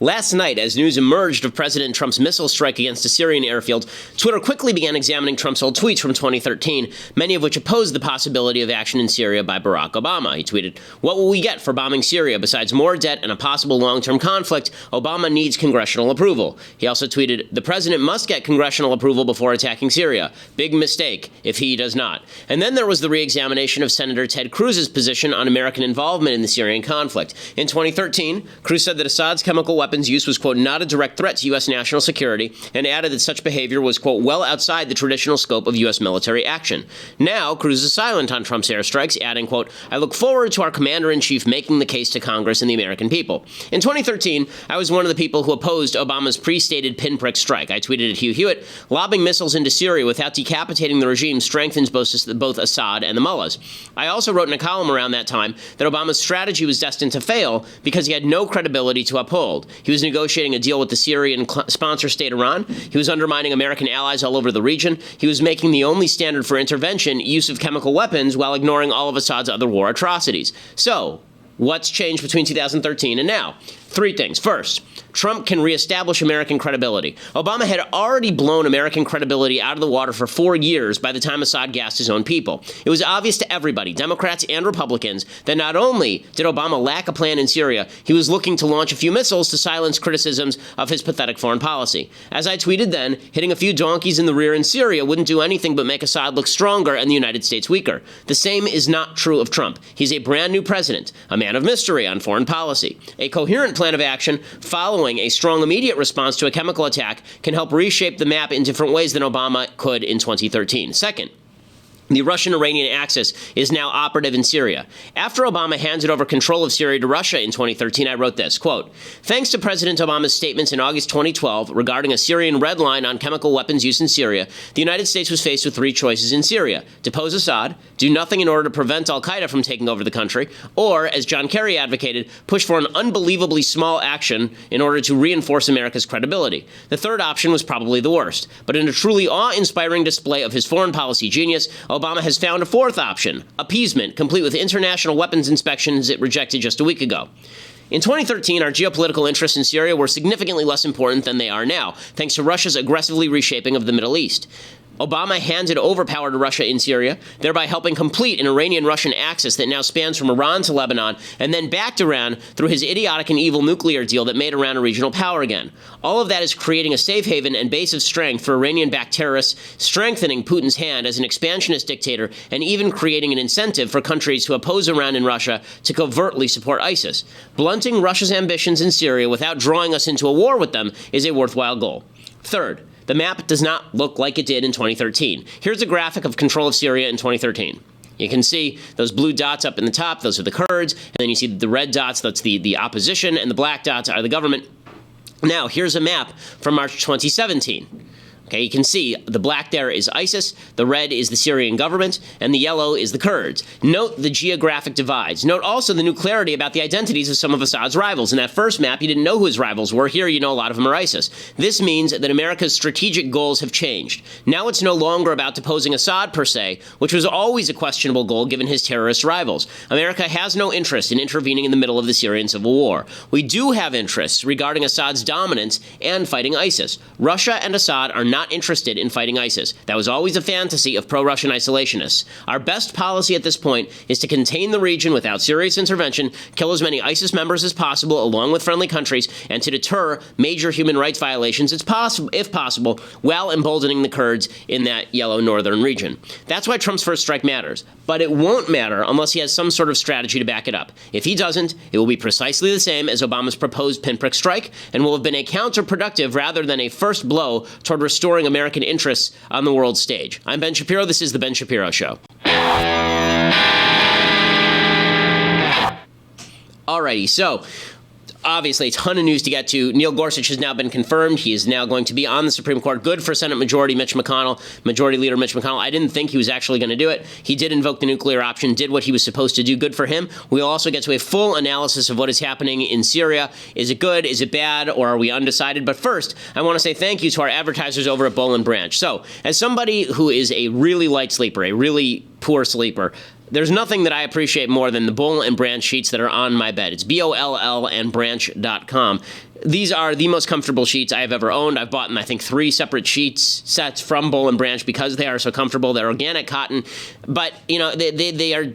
Last night, as news emerged of President Trump's missile strike against a Syrian airfield, Twitter quickly began examining Trump's old tweets from 2013, many of which opposed the possibility of action in Syria by Barack Obama. He tweeted, "What will we get for bombing Syria? Besides more debt and a possible long-term conflict, Obama needs congressional approval." He also tweeted, "The president must get congressional approval before attacking Syria. Big mistake if he does not." And then there was the re-examination of Senator Ted Cruz's position on American involvement in the Syrian conflict. In 2013, Cruz said that Assad's chemical weapons use was, quote, not a direct threat to U.S. national security, and added that such behavior was, quote, well outside the traditional scope of U.S. military action. Now, Cruz is silent on Trump's airstrikes, adding, quote, "I look forward to our commander-in-chief making the case to Congress and the American people." In 2013, I was one of the people who opposed Obama's pre-stated pinprick strike. I tweeted at Hugh Hewitt, "Lobbing missiles into Syria without decapitating the regime strengthens both Assad and the mullahs." I also wrote in a column around that time that Obama's strategy was destined to fail because he had no credibility to uphold. He was negotiating a deal with the Syrian sponsor state Iran. He was undermining American allies all over the region. He was making the only standard for intervention use of chemical weapons while ignoring all of Assad's other war atrocities. So, what's changed between 2013 and now? Three things. First, Trump can reestablish American credibility. Obama had already blown American credibility out of the water for 4 years by the time Assad gassed his own people. It was obvious to everybody, Democrats and Republicans, that not only did Obama lack a plan in Syria, he was looking to launch a few missiles to silence criticisms of his pathetic foreign policy. As I tweeted then, hitting a few donkeys in the rear in Syria wouldn't do anything but make Assad look stronger and the United States weaker. The same is not true of Trump. He's a brand new president, a man of mystery on foreign policy. A coherent plan of action following a strong immediate response to a chemical attack can help reshape the map in different ways than Obama could in 2013. Second, the Russian-Iranian axis is now operative in Syria. After Obama handed over control of Syria to Russia in 2013, I wrote this, quote, "Thanks to President Obama's statements in August 2012 regarding a Syrian red line on chemical weapons use in Syria, the United States was faced with 3 choices in Syria: depose Assad, do nothing in order to prevent al-Qaeda from taking over the country, or, as John Kerry advocated, push for an unbelievably small action in order to reinforce America's credibility. The third option was probably the worst. But in a truly awe-inspiring display of his foreign policy genius, Obama has found a fourth option: appeasement, complete with international weapons inspections it rejected just a week ago." In 2013, our geopolitical interests in Syria were significantly less important than they are now, thanks to Russia's aggressively reshaping of the Middle East. Obama handed over power to Russia in Syria, thereby helping complete an Iranian-Russian axis that now spans from Iran to Lebanon, and then back to Iran through his idiotic and evil nuclear deal that made Iran a regional power again. All of that is creating a safe haven and base of strength for Iranian-backed terrorists, strengthening Putin's hand as an expansionist dictator, and even creating an incentive for countries who oppose Iran and Russia to covertly support ISIS. Blunting Russia's ambitions in Syria without drawing us into a war with them is a worthwhile goal. Third, the map does not look like it did in 2013. Here's a graphic of control of Syria in 2013. You can see those blue dots up in the top, those are the Kurds, and then you see the red dots, that's the opposition, and the black dots are the government. Now, here's a map from March 2017. Okay, you can see the black there is ISIS, the red is the Syrian government, and the yellow is the Kurds. Note the geographic divides. Note also the new clarity about the identities of some of Assad's rivals. In that first map, you didn't know who his rivals were. Here, you know a lot of them are ISIS. This means that America's strategic goals have changed. Now it's no longer about deposing Assad per se, which was always a questionable goal given his terrorist rivals. America has no interest in intervening in the middle of the Syrian civil war. We do have interests regarding Assad's dominance and fighting ISIS. Russia and Assad are not interested in fighting ISIS. That was always a fantasy of pro-Russian isolationists. Our best policy at this point is to contain the region without serious intervention, kill as many ISIS members as possible along with friendly countries, and to deter major human rights violations if possible, while emboldening the Kurds in that yellow northern region. That's why Trump's first strike matters. But it won't matter unless he has some sort of strategy to back it up. If he doesn't, it will be precisely the same as Obama's proposed pinprick strike and will have been a counterproductive rather than a first blow toward restoring American interests on the world stage. I'm Ben Shapiro. This is The Ben Shapiro Show. Alrighty, so obviously a ton of news to get to. Neil Gorsuch has now been confirmed. He is now going to be on the Supreme Court. Good for Senate Majority Leader Mitch McConnell. I didn't think he was actually going to do it. He did invoke the nuclear option, did what he was supposed to do. Good for him. We'll also get to a full analysis of what is happening in Syria. Is it good? Is it bad? Or are we undecided? But first, I want to say thank you to our advertisers over at Boll & Branch. So, as somebody who is a really light sleeper, a really poor sleeper, there's nothing that I appreciate more than the Boll & Branch sheets that are on my bed. It's BOLL and branch.com. these are the most comfortable sheets I have ever owned. I've bought, I think, 3 separate sheets sets from Boll & Branch because they are so comfortable. They're organic cotton. But, you know, they are,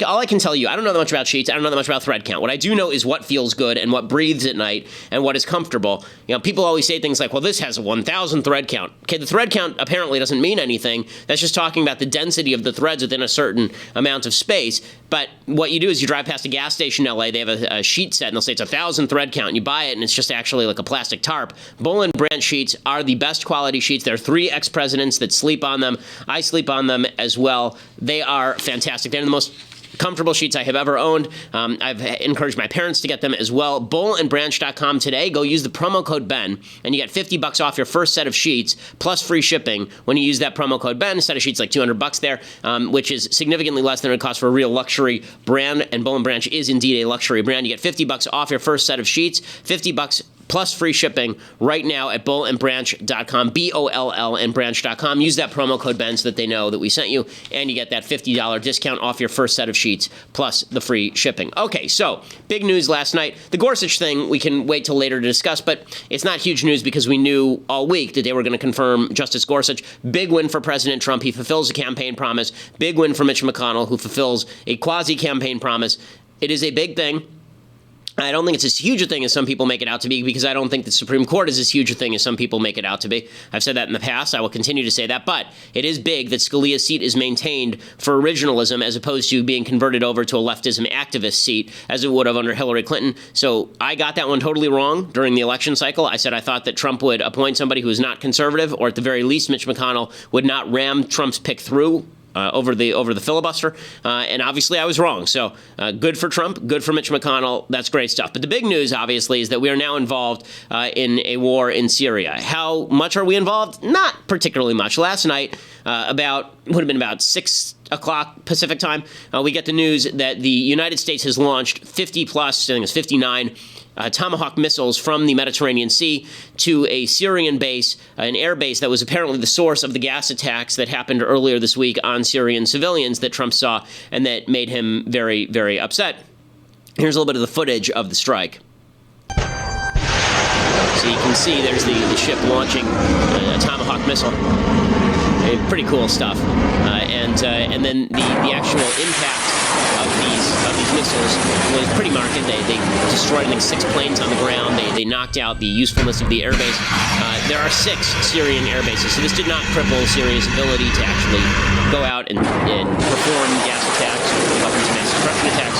all I can tell you, I don't know that much about sheets. I don't know that much about thread count. What I do know is what feels good and what breathes at night and what is comfortable. You know, people always say things like, well, this has a 1,000 thread count. Okay, the thread count apparently doesn't mean anything. That's just talking about the density of the threads within a certain amount of space. But what you do is you drive past a gas station in LA, they have a sheet set, and they'll say it's 1,000 thread count, and you buy it, and it's just actually like a plastic tarp. Boll & Branch sheets are the best quality sheets. There are 3 ex-presidents that sleep on them. I sleep on them as well. They are fantastic. They're the most comfortable sheets I have ever owned. I've encouraged my parents to get them as well. BollandBranch.com today. Go use the promo code Ben, and you get $50 off your first set of sheets plus free shipping when you use that promo code Ben. A set of sheets like $200 there, which is significantly less than it costs for a real luxury brand. And Boll & Branch is indeed a luxury brand. You get $50 off your first set of sheets. $50 plus free shipping right now at BollandBranch.com, BOLL and branch.com. Use that promo code Ben so that they know that we sent you, and you get that $50 discount off your first set of sheets plus the free shipping. Okay, so big news last night. The Gorsuch thing, we can wait till later to discuss, but it's not huge news because we knew all week that they were going to confirm Justice Gorsuch. Big win for President Trump. He fulfills a campaign promise. Big win for Mitch McConnell, who fulfills a quasi-campaign promise. It is a big thing. I don't think it's as huge a thing as some people make it out to be, because I don't think the Supreme Court is as huge a thing as some people make it out to be. I've said that in the past. I will continue to say that. But it is big that Scalia's seat is maintained for originalism as opposed to being converted over to a leftism activist seat as it would have under Hillary Clinton. So I got that one totally wrong during the election cycle. I said I thought that Trump would appoint somebody who is not conservative, or at the very least Mitch McConnell would not ram Trump's pick through over the filibuster, and obviously I was wrong. So good for Trump, good for Mitch McConnell. That's great stuff. But the big news, obviously, is that we are now involved in a war in Syria. How much are we involved? Not particularly much. Last night, would have been about 6 o'clock Pacific time, we get the news that the United States has launched 50 plus, I think it's 59, Tomahawk missiles from the Mediterranean Sea to a Syrian base, an air base that was apparently the source of the gas attacks that happened earlier this week on Syrian civilians that Trump saw and that made him very, very upset. Here's a little bit of the footage of the strike. So you can see there's the ship launching a Tomahawk missile. Pretty cool stuff. And then the actual impact of these missiles was pretty marked. They destroyed, I think, 6 planes on the ground. They knocked out the usefulness of the airbase. There are 6 Syrian air bases, so this did not cripple Syria's ability to actually go out and perform gas attacks or weapons of mass destruction attacks.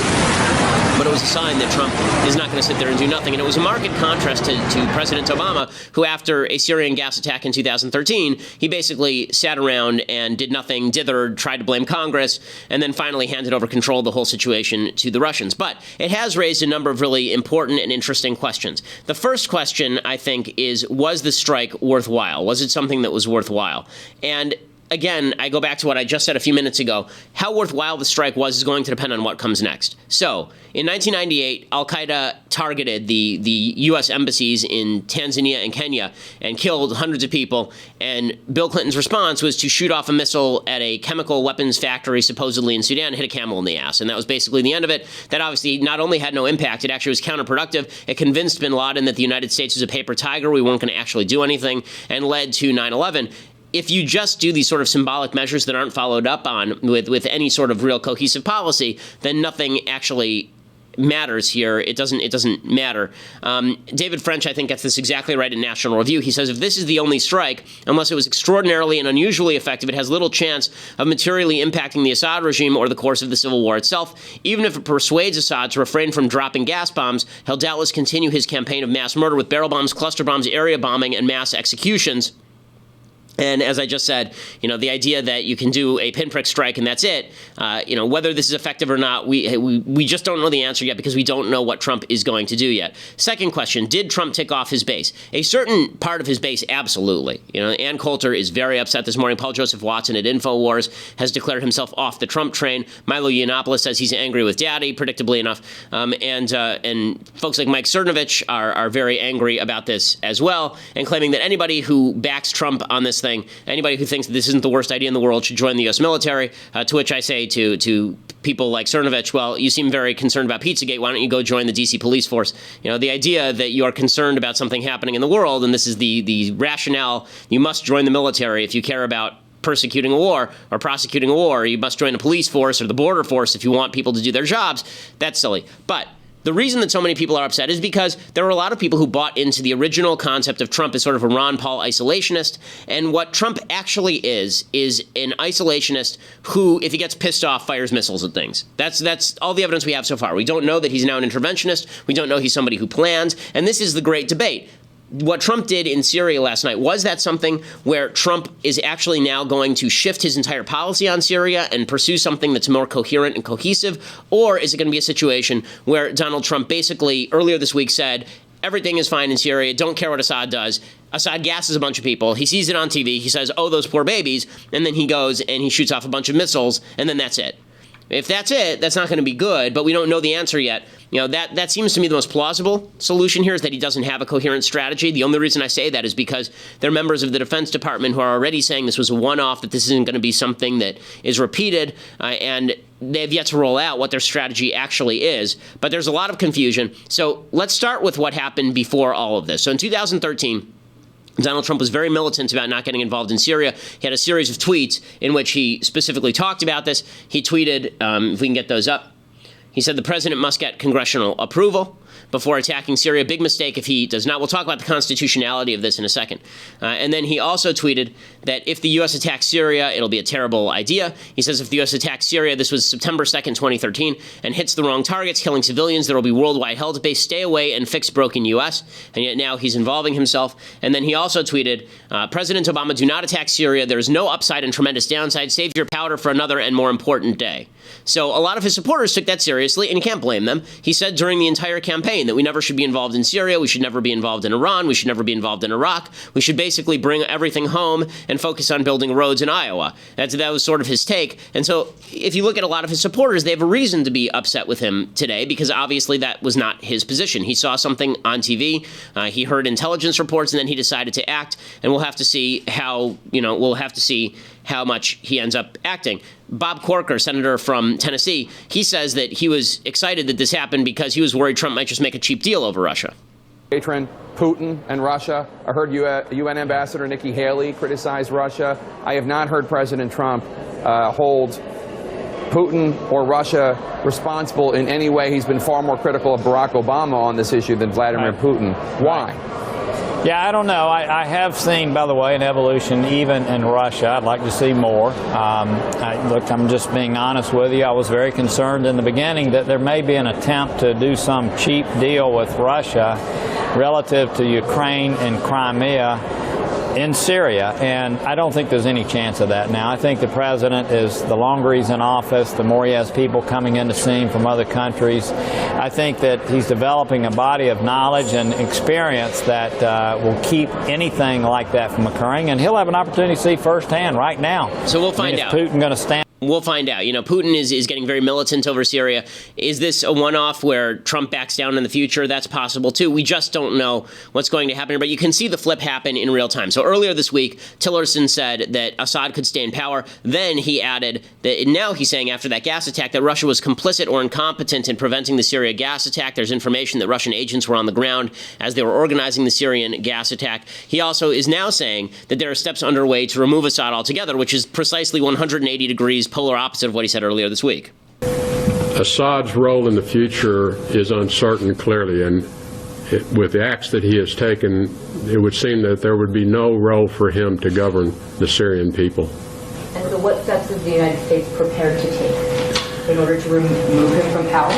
But it was a sign that Trump is not going to sit there and do nothing. And it was a marked contrast to President Obama, who, after a Syrian gas attack in 2013, he basically sat around and did nothing, dithered, tried to blame Congress, and then finally handed over control of the whole situation to the Russians. But it has raised a number of really important and interesting questions. The first question, I think, is, was the strike worthwhile? Was it something that was worthwhile? And again, I go back to what I just said a few minutes ago. How worthwhile the strike was is going to depend on what comes next. So, in 1998, al-Qaeda targeted the U.S. embassies in Tanzania and Kenya and killed hundreds of people. And Bill Clinton's response was to shoot off a missile at a chemical weapons factory, supposedly in Sudan, and hit a camel in the ass. And that was basically the end of it. That obviously not only had no impact, it actually was counterproductive. It convinced bin Laden that the United States was a paper tiger. We weren't going to actually do anything, and led to 9/11. If you just do these sort of symbolic measures that aren't followed up on with any sort of real cohesive policy, then nothing actually matters here. It doesn't matter. David French, I think, gets this exactly right in National Review. He says, if this is the only strike, unless it was extraordinarily and unusually effective, it has little chance of materially impacting the Assad regime or the course of the civil war itself. Even if it persuades Assad to refrain from dropping gas bombs, he'll doubtless continue his campaign of mass murder with barrel bombs, cluster bombs, area bombing, and mass executions. And as I just said, the idea that you can do a pinprick strike and that's it, whether this is effective or not, we just don't know the answer yet because we don't know what Trump is going to do yet. Second question, did Trump tick off his base? A certain part of his base, absolutely. Ann Coulter is very upset this morning. Paul Joseph Watson at InfoWars has declared himself off the Trump train. Milo Yiannopoulos says he's angry with Daddy, predictably enough. And folks like Mike Cernovich are very angry about this as well, and claiming that anybody who backs Trump on this thing. Anybody who thinks that this isn't the worst idea in the world should join the U.S. military, to which I say to people like Cernovich, well, you seem very concerned about Pizzagate. Why don't you go join the D.C. police force? You know, the idea that you are concerned about something happening in the world, and this is the rationale, you must join the military if you care about persecuting a war or prosecuting a war. You must join the police force or the border force if you want people to do their jobs. That's silly. But the reason that so many people are upset is because there were a lot of people who bought into the original concept of Trump as sort of a Ron Paul isolationist. And what Trump actually is an isolationist who, if he gets pissed off, fires missiles at things. That's all the evidence we have so far. We don't know that he's now an interventionist. We don't know he's somebody who plans. And this is the great debate. What Trump did in Syria last night, was that something where Trump is actually now going to shift his entire policy on Syria and pursue something that's more coherent and cohesive? Or is it going to be a situation where Donald Trump basically earlier this week said, everything is fine in Syria, don't care what Assad does. Assad gasses a bunch of people. He sees it on TV. He says, oh, those poor babies. And then he goes and he shoots off a bunch of missiles. And then that's it. If that's it, that's not going to be good, but we don't know the answer yet. You know, that seems to me the most plausible solution here is that he doesn't have a coherent strategy. The only reason I say that is because there are members of the Defense Department who are already saying this was a one-off, that this isn't going to be something that is repeated, and they've yet to roll out what their strategy actually is. But there's a lot of confusion. So let's start with what happened before all of this. So in 2013, Donald Trump was very militant about not getting involved in Syria. He had a series of tweets in which he specifically talked about this. He tweeted, if we can get those up, he said the president must get congressional approval before attacking Syria. Big mistake if he does not. We'll talk about the constitutionality of this in a second. And then he also tweeted that if the U.S. attacks Syria, it'll be a terrible idea. He says if the U.S. attacks Syria, this was September 2nd, 2013, and hits the wrong targets, killing civilians, there will be worldwide hell to pay. Stay away and fix broken U.S. And yet now he's involving himself. And then he also tweeted, President Obama, do not attack Syria. There is no upside and tremendous downside. Save your powder for another and more important day. So a lot of his supporters took that seriously, and you can't blame them. He said during the entire campaign that we never should be involved in Syria, we should never be involved in Iran, we should never be involved in Iraq, we should basically bring everything home and focus on building roads in Iowa. That was sort of his take. And so if you look at a lot of his supporters, they have a reason to be upset with him today, because obviously that was not his position. He saw something on TV, he heard intelligence reports, and then he decided to act, and we'll have to see how much he ends up acting. Bob Corker, senator from Tennessee, he says that he was excited that this happened because he was worried Trump might just make a cheap deal over Russia. Patron Putin and Russia. I heard UN Ambassador Nikki Haley criticize Russia. I have not heard President Trump hold Putin or Russia responsible in any way. He's been far more critical of Barack Obama on this issue than Vladimir Putin. Why? Yeah, I don't know. I have seen, by the way, an evolution even in Russia. I'd like to see more. Look, I'm just being honest with you. I was very concerned in the beginning that there may be an attempt to do some cheap deal with Russia relative to Ukraine and Crimea in Syria, and I don't think there's any chance of that now. I think the president is, the longer he's in office, the more he has people coming in to see him from other countries. I think that he's developing a body of knowledge and experience that will keep anything like that from occurring, and he'll have an opportunity to see firsthand right now. So we'll find out. Is Putin going to stand? We'll find out. You know, Putin is getting very militant over Syria. Is this a one-off where Trump backs down in the future? That's possible, too. We just don't know what's going to happen here, but you can see the flip happen in real time. So earlier this week, Tillerson said that Assad could stay in power. Then he added that now he's saying after that gas attack that Russia was complicit or incompetent in preventing the Syria gas attack. There's information that Russian agents were on the ground as they were organizing the Syrian gas attack. He also is now saying that there are steps underway to remove Assad altogether, which is precisely 180 degrees polar opposite of what he said earlier this week. Assad's role in the future is uncertain, clearly, and with the acts that he has taken, it would seem that there would be no role for him to govern the Syrian people. And so what steps is the United States prepared to take in order to remove him from power?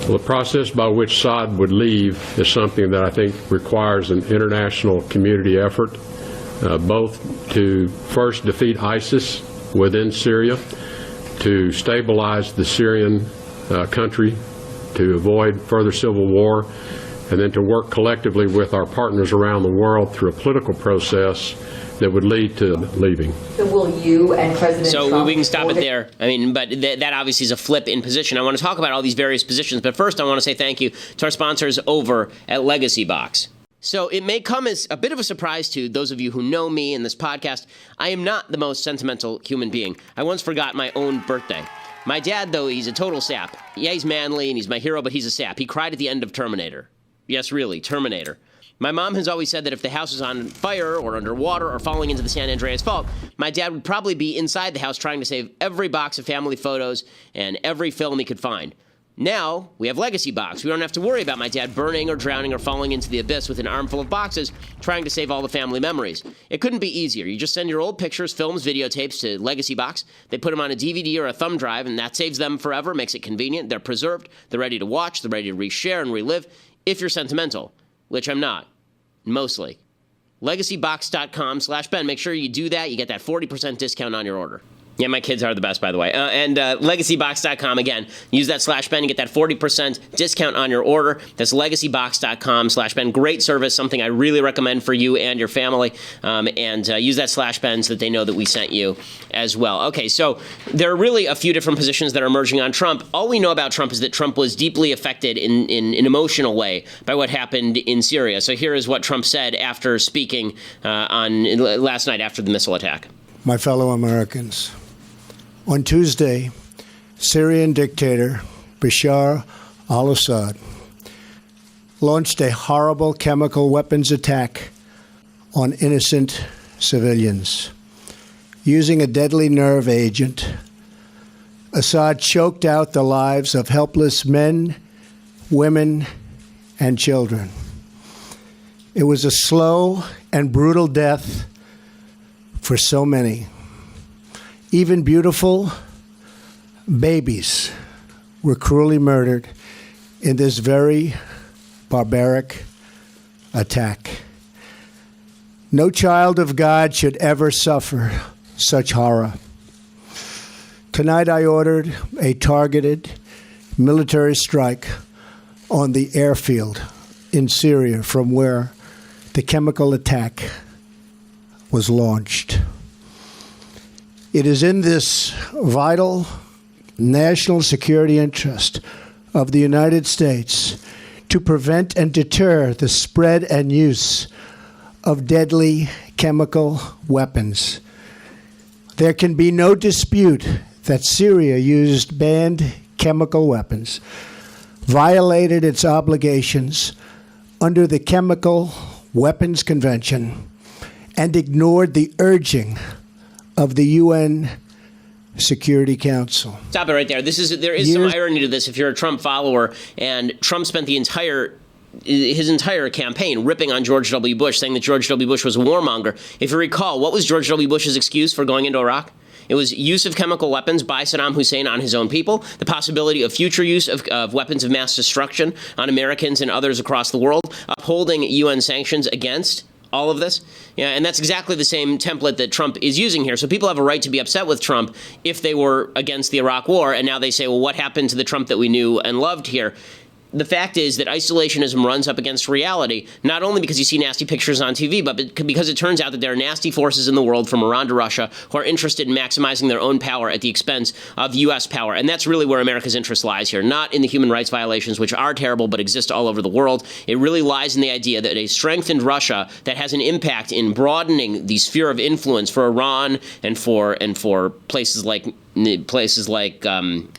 Well, the process by which Assad would leave is something that I think requires an international community effort, both to first defeat ISIS within Syria, to stabilize the Syrian country, to avoid further civil war, and then to work collectively with our partners around the world through a political process that would lead to leaving. So will you and President Trump... So we can stop it there. I mean, but that obviously is a flip in position. I want to talk about all these various positions, but first I want to say thank you to our sponsors over at Legacy Box. So it may come as a bit of a surprise to those of you who know me in this podcast. I am not the most sentimental human being. I once forgot my own birthday. My dad, though, he's a total sap. Yeah, he's manly and he's my hero, but he's a sap. He cried at the end of Terminator. Yes, really, Terminator. My mom has always said that if the house was on fire or underwater or falling into the San Andreas Fault, my dad would probably be inside the house trying to save every box of family photos and every film he could find. Now, we have Legacy Box. We don't have to worry about my dad burning or drowning or falling into the abyss with an armful of boxes trying to save all the family memories. It couldn't be easier. You just send your old pictures, films, videotapes to Legacy Box. They put them on a DVD or a thumb drive, and that saves them forever, makes it convenient. They're preserved. They're ready to watch. They're ready to reshare and relive if you're sentimental, which I'm not, mostly. LegacyBox.com/Ben. Make sure you do that. You get that 40% discount on your order. Yeah, my kids are the best, by the way. And LegacyBox.com, again, use that /Ben and get that 40% discount on your order. That's LegacyBox.com/Ben. Great service, something I really recommend for you and your family. And use that /Ben so that they know that we sent you as well. Okay, so there are really a few different positions that are emerging on Trump. All we know about Trump is that Trump was deeply affected in an emotional way by what happened in Syria. So here is what Trump said after speaking last night after the missile attack. My fellow Americans, on Tuesday, Syrian dictator Bashar al-Assad launched a horrible chemical weapons attack on innocent civilians. Using a deadly nerve agent, Assad choked out the lives of helpless men, women, and children. It was a slow and brutal death for so many. Even beautiful babies were cruelly murdered in this very barbaric attack. No child of God should ever suffer such horror. Tonight I ordered a targeted military strike on the airfield in Syria from where the chemical attack was launched. It is in this vital national security interest of the United States to prevent and deter the spread and use of deadly chemical weapons. There can be no dispute that Syria used banned chemical weapons, violated its obligations under the Chemical Weapons Convention, and ignored the urging of the UN Security Council. Stop it right there. There is some irony to this if you're a Trump follower, and Trump spent his entire campaign ripping on George W. Bush, saying that George W. Bush was a warmonger. If you recall, what was George W. Bush's excuse for going into Iraq? It was use of chemical weapons by Saddam Hussein on his own people, the possibility of future use of weapons of mass destruction on Americans and others across the world, upholding UN sanctions against all of this. Yeah, and that's exactly the same template that Trump is using here. So people have a right to be upset with Trump if they were against the Iraq War, and now they say, well, what happened to the Trump that we knew and loved here? The fact is that isolationism runs up against reality, not only because you see nasty pictures on TV, but because it turns out that there are nasty forces in the world, from Iran to Russia, who are interested in maximizing their own power at the expense of U.S. power. And that's really where America's interest lies here, not in the human rights violations, which are terrible but exist all over the world. It really lies in the idea that a strengthened Russia that has an impact in broadening the sphere of influence for Iran and for places like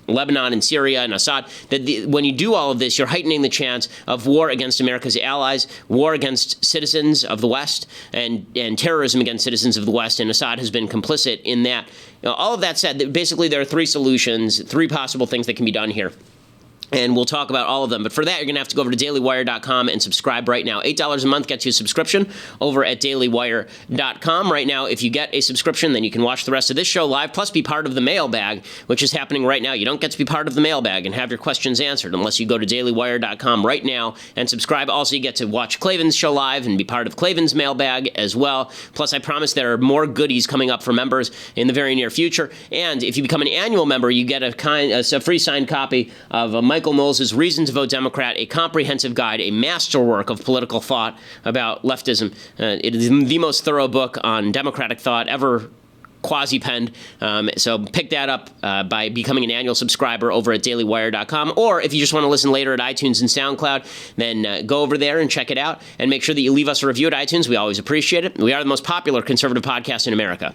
Lebanon and Syria and Assad, that when you do all of this, you're heightening the chance of war against America's allies, war against citizens of the West, and terrorism against citizens of the West, and Assad has been complicit in that. All of that said, basically there are three solutions, three possible things that can be done here. And we'll talk about all of them. But for that, you're going to have to go over to dailywire.com and subscribe right now. $8 a month gets you a subscription over at dailywire.com. Right now, if you get a subscription, then you can watch the rest of this show live, plus be part of the mailbag, which is happening right now. You don't get to be part of the mailbag and have your questions answered unless you go to dailywire.com right now and subscribe. Also, you get to watch Klavan's show live and be part of Klavan's mailbag as well. Plus, I promise there are more goodies coming up for members in the very near future. And if you become an annual member, you get a free signed copy of Michael Knowles' Reason to Vote Democrat, a comprehensive guide, a masterwork of political thought about leftism. It is the most thorough book on democratic thought ever quasi-penned. So pick that up by becoming an annual subscriber over at dailywire.com. Or if you just want to listen later at iTunes and SoundCloud, then go over there and check it out. And make sure that you leave us a review at iTunes. We always appreciate it. We are the most popular conservative podcast in America.